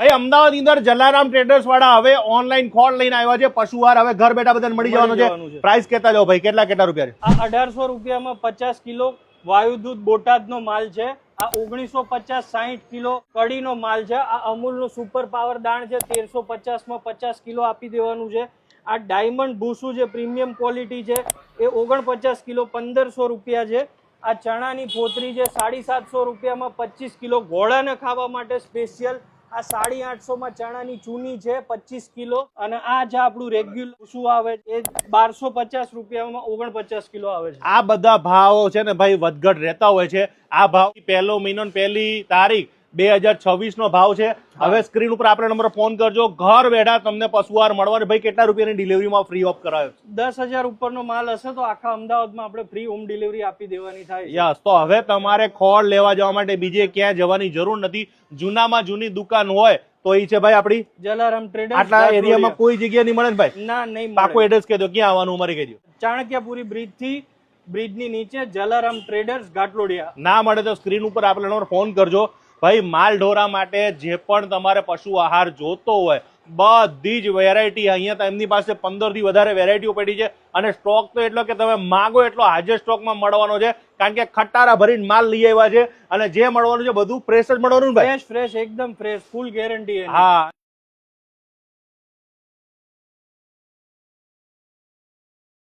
ભાઈ અમદાવાદ ની અંદર જલારામ ટ્રેડર્સ વાળા હવે ઓનલાઈન ખોળ લઈને આવ્યા છે. પશુહાર હવે ઘર બેઠા બધાને મળી જવાનો છે. પ્રાઇસ કેતા જાઓ ભાઈ, કેટલા રૂપિયા? આ 1800 રૂપિયામાં 50 કિલો વાયુદૂત બોટાદનો માલ છે. આ 1950 60 કિલો કડીનો માલ છે. આ અમૂલનો સુપર પાવર દાણ છે, 1350 માં 50 કિલો આપી દેવાનું છે. આ ડાયમંડ ભૂસું જે પ્રીમિયમ ક્વોલિટી છે એ 49 કિલો 1500 રૂપિયા છે. આ ચણાની ફોતરી છે 750 રૂપિયામાં 25 કિલો ઘોડાને ખાવા માટે સ્પેશિયલ. આ 850 માં ચણાની ચૂની છે 25 કિલો. અને આ જે આપણું રેગ્યુલર ભૂસું આવે એ 1250 રૂપિયામાં 49 કિલો આવે છે. આ બધા ભાવો છે ને ભાઈ વધઘટ રહેતા હોય છે. આ ભાવ પહેલો મહિનો પહેલી તારીખ 2026 નો ભાવ છે. હવે સ્ક્રીન ઉપર આપણે નંબર ફોન કરજો. ઘર બેઠા તમને પશુહાર મળવાનું. ભાઈ કેટલા રૂપિયાની ડિલિવરીમાં ફ્રી ઓફ કરાયો? 10,000 ઉપરનો માલ હશે તો આખા અમદાવાદમાં આપણે ફ્રી હોમ ડિલિવરી આપી દેવાની થાય. યસ, તો હવે તમારે ખોળ લેવા જવા માટે બીજે ક્યાંય જવાની જરૂર નથી. જૂનામાં જૂની દુકાન હોય તો એ છે ભાઈ આપડી જલારામ ટ્રેડર્સ. આટલા એરિયામાં કોઈ જગ્યા નહીં મળે ને ભાઈ? ના, નહીં. પાકું એડ્રેસ કહી દો, ક્યાં આવવાનું અમારે કહી દો. ચાણક્યપુરી બ્રિજ થી બ્રિજની નીચે જલારામ ટ્રેડર્સ ઘાટલોડિયા. ના મળે તો સ્ક્રીન ઉપર આપણે નંબર ફોન કરજો. ભાઈ માલ ઢોરા માટે જે પણ તમારે પશુ આહાર જોતો હોય બધી જ વેરાયટી અહીંયા તો એમની પાસે 15 થી વધારે વેરાયટીઓ પડી છે. અને સ્ટોક તો એટલો કે તમે માગો એટલો હાજર સ્ટોકમાં મળવાનો છે. કારણ કે ખટારા ભરીને માલ લઈ આવ્યા છે અને જે મળવાનું છે બધું ફ્રેશ જ મળવાનું ભાઈ. ફ્રેશ એકદમ ફ્રેશ, ફૂલ ગેરંટી. હા.